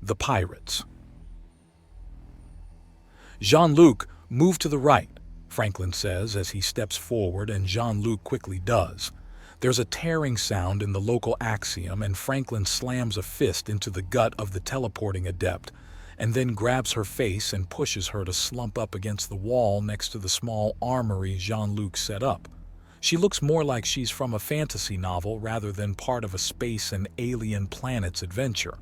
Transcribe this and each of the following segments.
The pirates. Jean-Luc, move to the right, Franklin says as he steps forward, and Jean-Luc quickly does. There's a tearing sound in the local axiom, and Franklin slams a fist into the gut of the teleporting adept, and then grabs her face and pushes her to slump up against the wall next to the small armory Jean-Luc set up. She looks more like she's from a fantasy novel rather than part of a space and alien planet's adventure.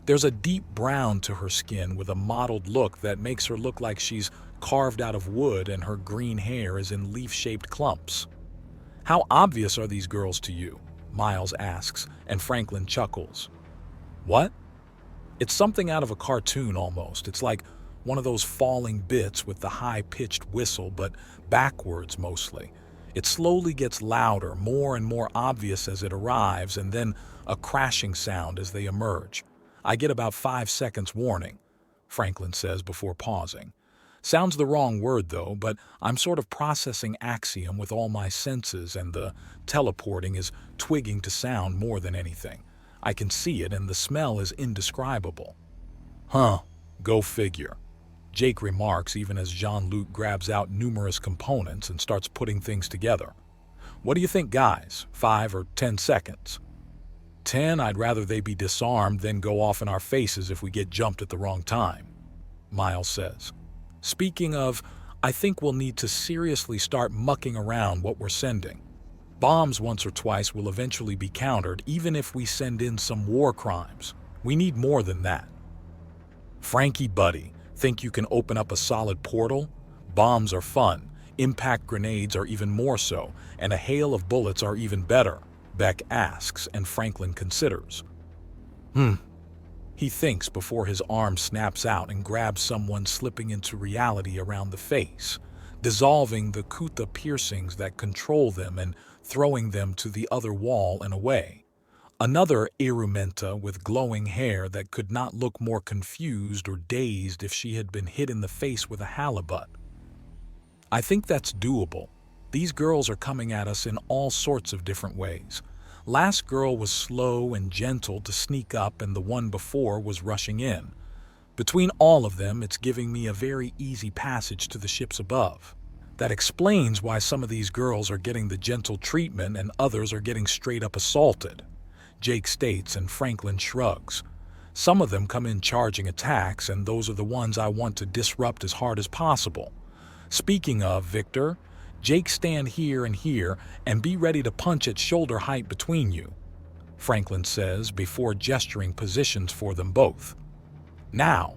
There's a deep brown to her skin with a mottled look that makes her look like she's carved out of wood, and her green hair is in leaf-shaped clumps. "How obvious are these girls to you?" Miles asks, and Franklin chuckles. "What?" "It's something out of a cartoon almost. It's like one of those falling bits with the high-pitched whistle, but backwards mostly. It slowly gets louder, more and more obvious as it arrives, and then a crashing sound as they emerge. I get about 5 seconds warning," Franklin says before pausing. "Sounds the wrong word though, but I'm sort of processing axiom with all my senses, and the teleporting is twigging to sound more than anything. I can see it, and the smell is indescribable." "Huh, go figure," Jake remarks even as Jean-Luc grabs out numerous components and starts putting things together. "What do you think, guys? 5 or 10 seconds?" 10, I'd rather they be disarmed than go off in our faces if we get jumped at the wrong time," Miles says. "Speaking of, I think we'll need to seriously start mucking around what we're sending. Bombs once or twice will eventually be countered, even if we send in some war crimes. We need more than that." "Frankie, buddy, think you can open up a solid portal? Bombs are fun, impact grenades are even more so, and a hail of bullets are even better," Beck asks, and Franklin considers. He thinks before his arm snaps out and grabs someone slipping into reality around the face, dissolving the kutha piercings that control them and throwing them to the other wall and away. Another Irumenta with glowing hair that could not look more confused or dazed if she had been hit in the face with a halibut. "I think that's doable. These girls are coming at us in all sorts of different ways. Last girl was slow and gentle to sneak up, and the one before was rushing in. Between all of them, it's giving me a very easy passage to the ships above. That explains why some of these girls are getting the gentle treatment and others are getting straight up assaulted," Jake states, and Franklin shrugs. "Some of them come in charging attacks, and those are the ones I want to disrupt as hard as possible. Speaking of, Victor, Jake, stand here and be ready to punch at shoulder height between you," Franklin says before gesturing positions for them both. "Now."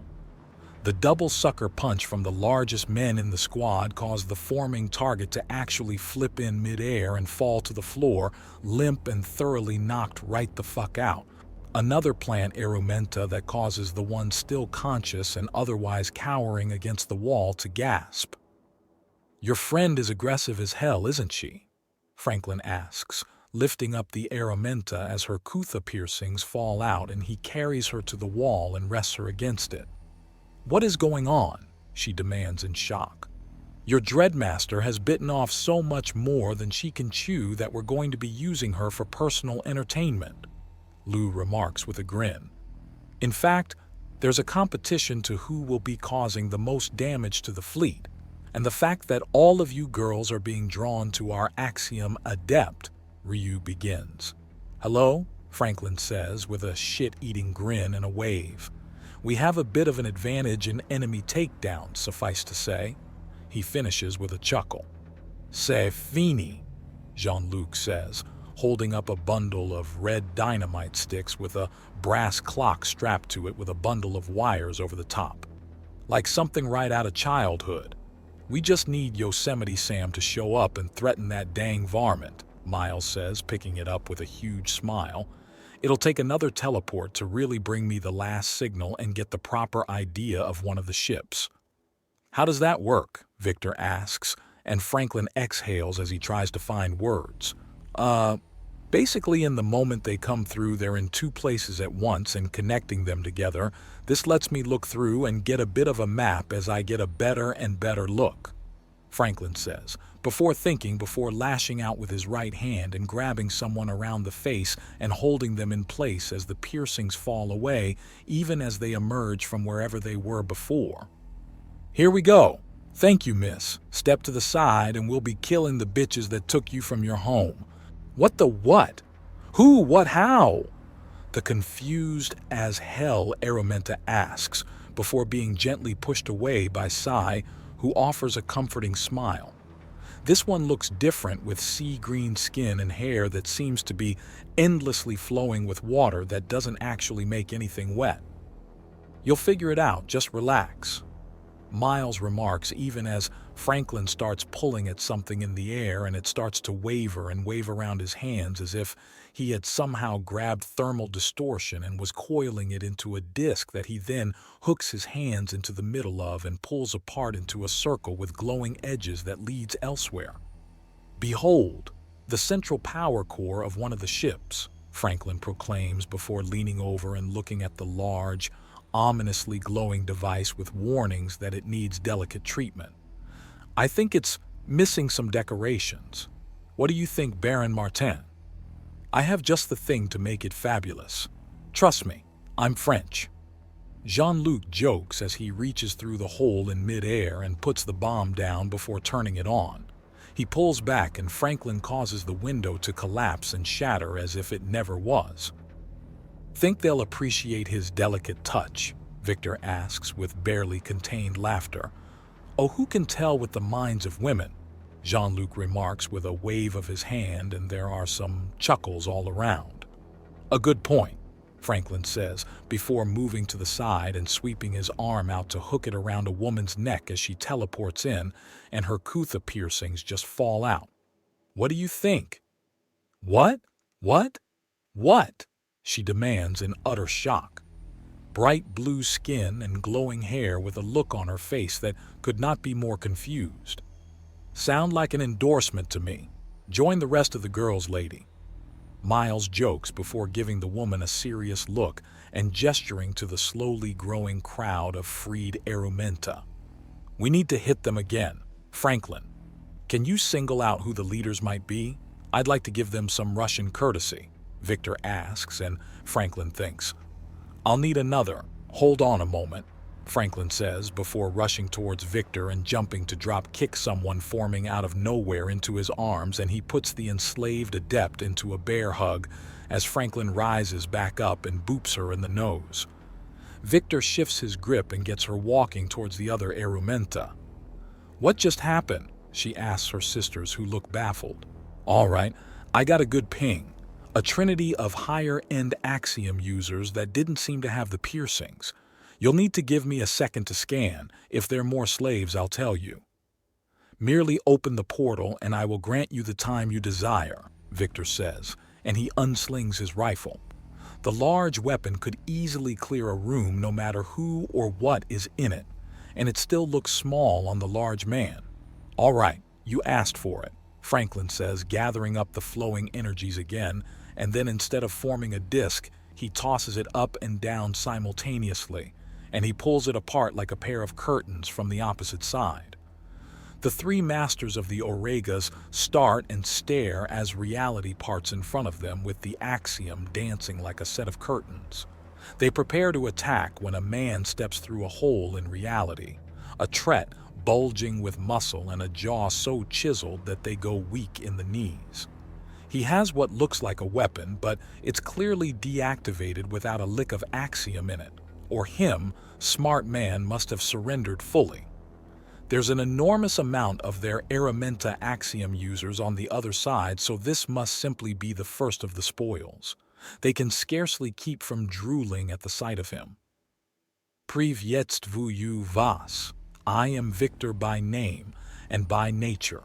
The double sucker punch from the largest men in the squad caused the forming target to actually flip in midair and fall to the floor, limp and thoroughly knocked right the fuck out. Another plant Irumenta that causes the one still conscious and otherwise cowering against the wall to gasp. "Your friend is aggressive as hell, isn't she?" Franklin asks, lifting up the Irumenta as her kutha piercings fall out, and he carries her to the wall and rests her against it. "What is going on?" she demands in shock. "Your Dreadmaster has bitten off so much more than she can chew that we're going to be using her for personal entertainment," Lou remarks with a grin. "In fact, there's a competition to who will be causing the most damage to the fleet, and the fact that all of you girls are being drawn to our axiom adept," Ryu begins. "Hello?" Franklin says with a shit-eating grin and a wave. "We have a bit of an advantage in enemy takedowns, suffice to say," he finishes with a chuckle. "C'est fini," Jean-Luc says, holding up a bundle of red dynamite sticks with a brass clock strapped to it with a bundle of wires over the top. "Like something right out of childhood. We just need Yosemite Sam to show up and threaten that dang varmint," Miles says, picking it up with a huge smile. "It'll take another teleport to really bring me the last signal and get the proper idea of one of the ships." "How does that work?" Victor asks, and Franklin exhales as he tries to find words. Basically in the moment they come through, they're in 2 places at once and connecting them together. This lets me look through and get a bit of a map as I get a better and better look," Franklin says, before lashing out with his right hand and grabbing someone around the face and holding them in place as the piercings fall away, even as they emerge from wherever they were before. "Here we go. Thank you, miss. Step to the side and we'll be killing the bitches that took you from your home." "What the what? Who, what, how?" the confused as hell Araminta asks, before being gently pushed away by Sai, who offers a comforting smile. This one looks different, with sea-green skin and hair that seems to be endlessly flowing with water that doesn't actually make anything wet. "You'll figure it out, just relax," Miles remarks, even as Franklin starts pulling at something in the air and it starts to waver and wave around his hands as if he had somehow grabbed thermal distortion and was coiling it into a disc that he then hooks his hands into the middle of and pulls apart into a circle with glowing edges that leads elsewhere. "Behold, the central power core of one of the ships," Franklin proclaims before leaning over and looking at the large, ominously glowing device with warnings that it needs delicate treatment. "I think it's missing some decorations. What do you think, Baron Martin?" "I have just the thing to make it fabulous. Trust me, I'm French." Jean-Luc jokes as he reaches through the hole in mid-air and puts the bomb down before turning it on. He pulls back and Franklin causes the window to collapse and shatter as if it never was. "Think they'll appreciate his delicate touch?" Victor asks with barely contained laughter. "Oh, who can tell with the minds of women?" Jean-Luc remarks with a wave of his hand, and there are some chuckles all around. "A good point," Franklin says, before moving to the side and sweeping his arm out to hook it around a woman's neck as she teleports in, and her kutha piercings just fall out. "What do you think?" "What? What? What?" she demands in utter shock. Bright blue skin and glowing hair with a look on her face that could not be more confused. "Sound like an endorsement to me. Join the rest of the girls, lady." Miles jokes before giving the woman a serious look and gesturing to the slowly growing crowd of freed Araminta. "We need to hit them again. Franklin, can you single out who the leaders might be? I'd like to give them some Russian courtesy," Victor asks, and Franklin thinks. "I'll need another. Hold on a moment," Franklin says before rushing towards Victor and jumping to drop kick someone forming out of nowhere into his arms, and he puts the enslaved adept into a bear hug as Franklin rises back up and boops her in the nose. Victor shifts his grip and gets her walking towards the other Araminta. "What just happened?" she asks her sisters, who look baffled. "All right, I got a good ping. A trinity of higher-end Axiom users that didn't seem to have the piercings. You'll need to give me a second to scan. If there are more slaves, I'll tell you." "Merely open the portal and I will grant you the time you desire," Victor says, and he unslings his rifle. The large weapon could easily clear a room no matter who or what is in it, and it still looks small on the large man. "All right, you asked for it," Franklin says, gathering up the flowing energies again, and then instead of forming a disc, he tosses it up and down simultaneously, and he pulls it apart like a pair of curtains from the opposite side. The three masters of the Oregas start and stare as reality parts in front of them, with the Axiom dancing like a set of curtains. They prepare to attack when a man steps through a hole in reality, a Tret bulging with muscle and a jaw so chiseled that they go weak in the knees. He has what looks like a weapon, but it's clearly deactivated without a lick of Axiom in it. Or him, smart man, must have surrendered fully. There's an enormous amount of their Araminta Axiom users on the other side, so this must simply be the first of the spoils. They can scarcely keep from drooling at the sight of him. "Privyetstvuyu vas. I am Victor by name and by nature."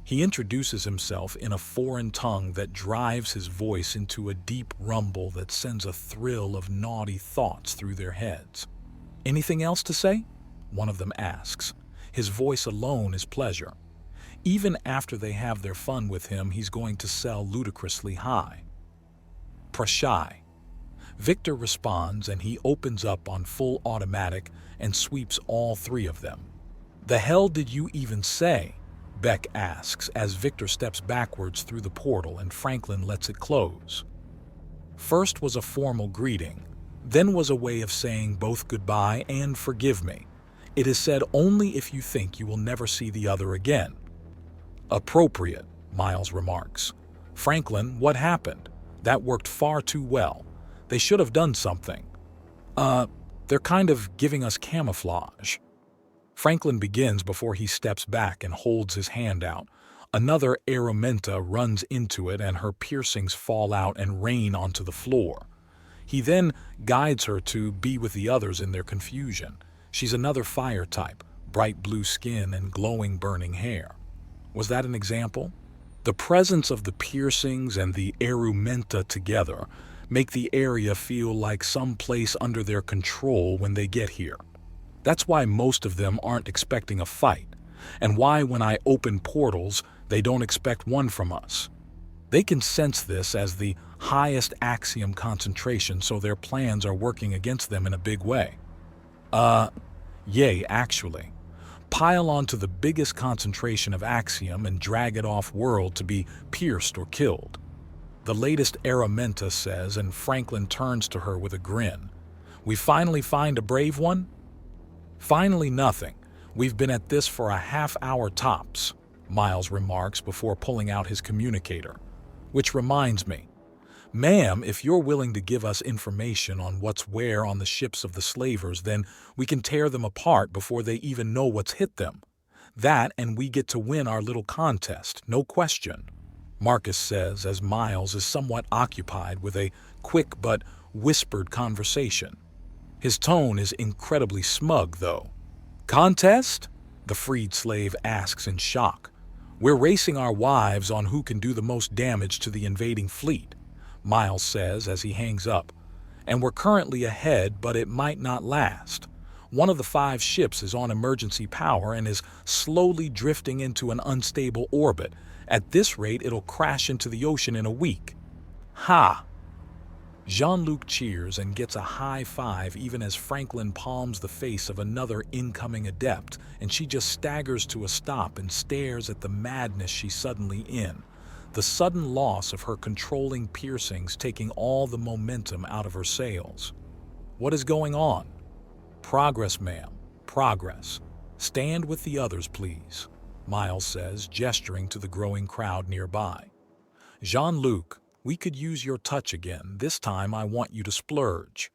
He introduces himself in a foreign tongue that drives his voice into a deep rumble that sends a thrill of naughty thoughts through their heads. "Anything else to say?" one of them asks. His voice alone is pleasure. Even after they have their fun with him, he's going to sell ludicrously high. "Prashai." Victor responds, and he opens up on full automatic and sweeps all three of them. "The hell did you even say?" Beck asks as Victor steps backwards through the portal and Franklin lets it close. First was a formal greeting, then was a way of saying both goodbye and forgive me. It is said only if you think you will never see the other again. Appropriate, Miles remarks. Franklin, what happened? That worked far too well. They should have done something. They're kind of giving us camouflage. Franklin begins before he steps back and holds his hand out. Another Araminta runs into it and her piercings fall out and rain onto the floor. He then guides her to be with the others in their confusion. She's another fire type, bright blue skin and glowing burning hair. Was that an example? The presence of the piercings and the Arumenta together make the area feel like some place under their control when they get here. That's why most of them aren't expecting a fight, and why when I open portals, they don't expect one from us. They can sense this as the highest axiom concentration, so their plans are working against them in a big way. Yay, actually. Pile onto the biggest concentration of axiom and drag it off-world to be pierced or killed. The latest Araminta says, and Franklin turns to her with a grin. We finally find a brave one? Finally nothing. We've been at this for a half-hour tops, Miles remarks before pulling out his communicator. Which reminds me, ma'am, if you're willing to give us information on what's where on the ships of the slavers, then we can tear them apart before they even know what's hit them. That, and we get to win our little contest, no question, Marcus says as Miles is somewhat occupied with a quick but whispered conversation. His tone is incredibly smug, though. Contest? The freed slave asks in shock. We're racing our wives on who can do the most damage to the invading fleet, Miles says as he hangs up. And we're currently ahead, but it might not last. One of the 5 ships is on emergency power and is slowly drifting into an unstable orbit. At this rate, it'll crash into the ocean in a week. Ha! Jean-Luc cheers and gets a high five even as Franklin palms the face of another incoming adept, and she just staggers to a stop and stares at the madness she's suddenly in. The sudden loss of her controlling piercings taking all the momentum out of her sails. What is going on? Progress, ma'am. Progress. Stand with the others, please, Miles says, gesturing to the growing crowd nearby. Jean-Luc, we could use your touch again. This time I want you to splurge.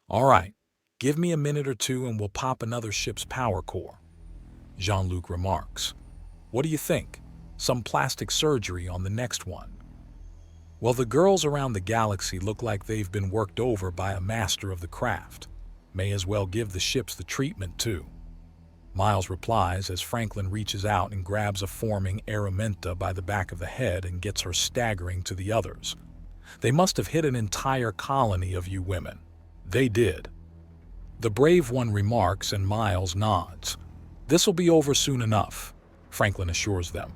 All right, give me a minute or two and we'll pop another ship's power core, Jean-Luc remarks. What do you think? Some plastic surgery on the next one? Well, the girls around the galaxy look like they've been worked over by a master of the craft. May as well give the ships the treatment, too. Miles replies as Franklin reaches out and grabs a forming Araminta by the back of the head and gets her staggering to the others. They must have hit an entire colony of you women. They did. The brave one remarks and Miles nods. This'll be over soon enough, Franklin assures them.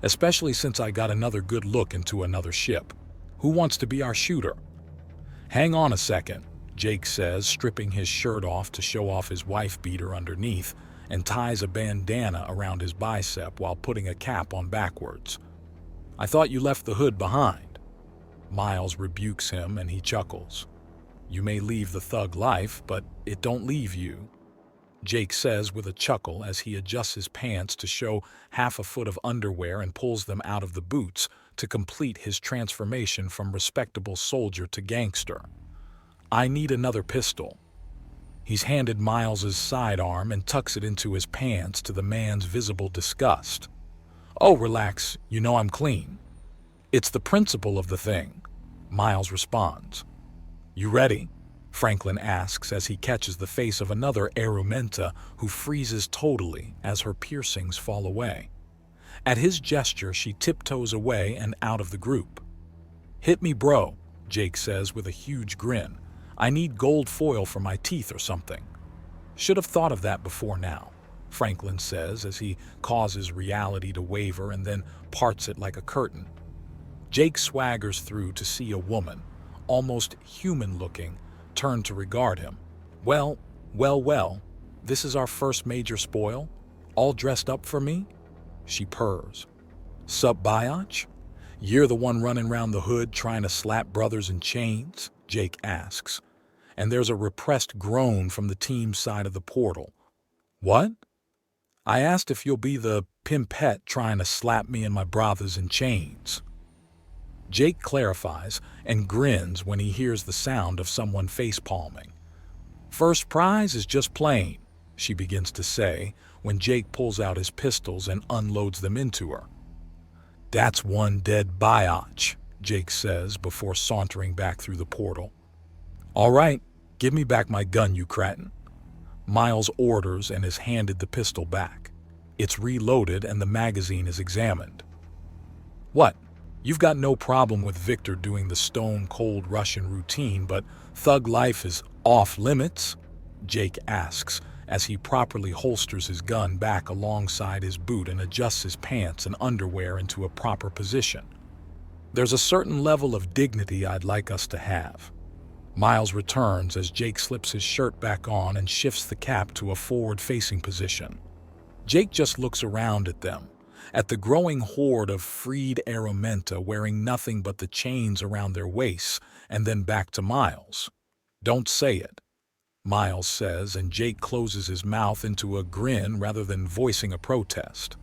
Especially since I got another good look into another ship. Who wants to be our shooter? Hang on a second, Jake says, stripping his shirt off to show off his wife-beater underneath, and ties a bandana around his bicep while putting a cap on backwards. I thought you left the hood behind. Miles rebukes him and he chuckles. You may leave the thug life, but it don't leave you, Jake says with a chuckle as he adjusts his pants to show half a foot of underwear and pulls them out of the boots to complete his transformation from respectable soldier to gangster. I need another pistol. He's handed Miles's sidearm and tucks it into his pants to the man's visible disgust. Oh, relax, you know I'm clean. It's the principle of the thing, Miles responds. You ready? Franklin asks as he catches the face of another Arumenta who freezes totally as her piercings fall away. At his gesture, she tiptoes away and out of the group. Hit me, bro, Jake says with a huge grin. I need gold foil for my teeth or something. Should have thought of that before now, Franklin says as he causes reality to waver and then parts it like a curtain. Jake swaggers through to see a woman, almost human-looking, turn to regard him. Well, this is our first major spoil? All dressed up for me? she purrs. Sup, Biatch? You're the one running round the hood trying to slap brothers in chains? Jake asks. And there's a repressed groan from the team's side of the portal. What? I asked if you'll be the pimpette trying to slap me and my brothers in chains. Jake clarifies and grins when he hears the sound of someone face-palming. First prize is just plain, she begins to say when Jake pulls out his pistols and unloads them into her. That's one dead biatch, Jake says before sauntering back through the portal. All right, give me back my gun, you cretin. Miles orders and is handed the pistol back. It's reloaded and the magazine is examined. What? You've got no problem with Victor doing the stone-cold Russian routine, but thug life is off limits? Jake asks as he properly holsters his gun back alongside his boot and adjusts his pants and underwear into a proper position. There's a certain level of dignity I'd like us to have. Miles returns as Jake slips his shirt back on and shifts the cap to a forward-facing position. Jake just looks around at them, at the growing horde of freed Aromenta wearing nothing but the chains around their waists, and then back to Miles. Don't say it, Miles says, and Jake closes his mouth into a grin rather than voicing a protest.